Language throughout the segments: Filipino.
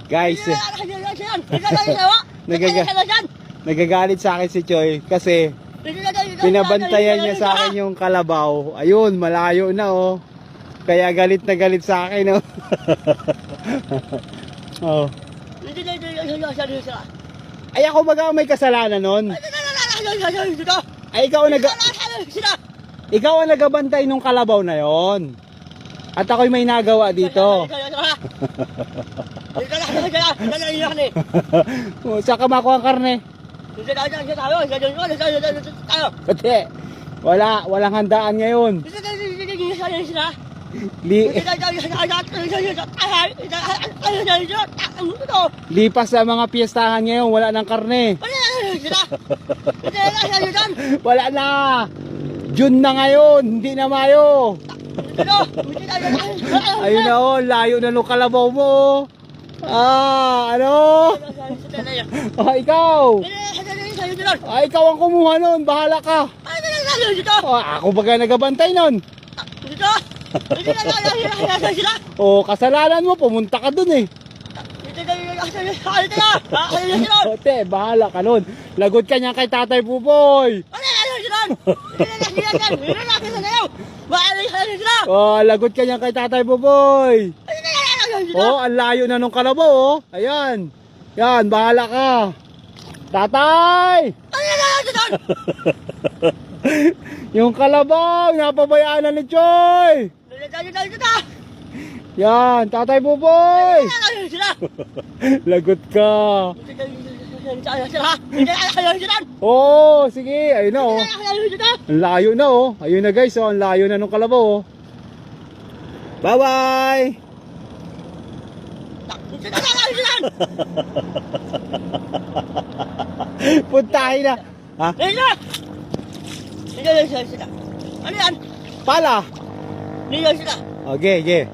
Guys, nagagalit sa akin si Choy kasi pinabantayan niya sa akin yung kalabaw. Ayun, malayo na oh. Kaya galit na galit sa akin oh. Oh. Ay ako baga may kasalanan nun. Ay ikaw ang nagabantay nung kalabaw na yon. At ako'y may nagawa dito. Saka makuha ang karne. Pati, walang handaan ngayon. Lipas sa mga piyestahan ngayon, wala nang karne. Wala na. June na ngayon, hindi na Mayo. Ayun na oh, layo na nung kalabaw mo. Ano? Ikaw. Ikaw ang kumuha nun, bahala ka. Ako baga nagabantay nun. Kasalanan mo, pumunta ka dun eh. Ote, bahala ka nun. Lagot ka niya kay Tatay Pupoy. Lagot ka niya kay Tatay Pupoy. Ang layo na nung kalabaw oh. Ayan. Yan, bahala ka. Tatay! Yung kalabaw, napabayaan na ni Choy. Yan, Tatay Pupoy. Lagot ka. Sige, ayun na oh. Ang layo na oh. Ayun na guys oh, ang layo na nung kalabaw oh. Bye-bye. Puntahin na. Ha? Ano yan? Pala. Okay.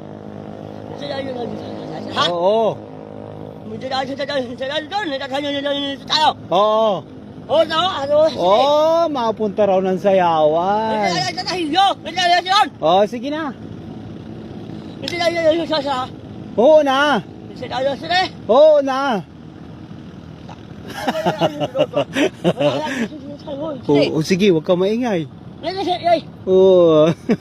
Ha? Oo. Mapunta raw ng sayawan. Sige na. Oo na. Sige, huwag ka maingay. Oo.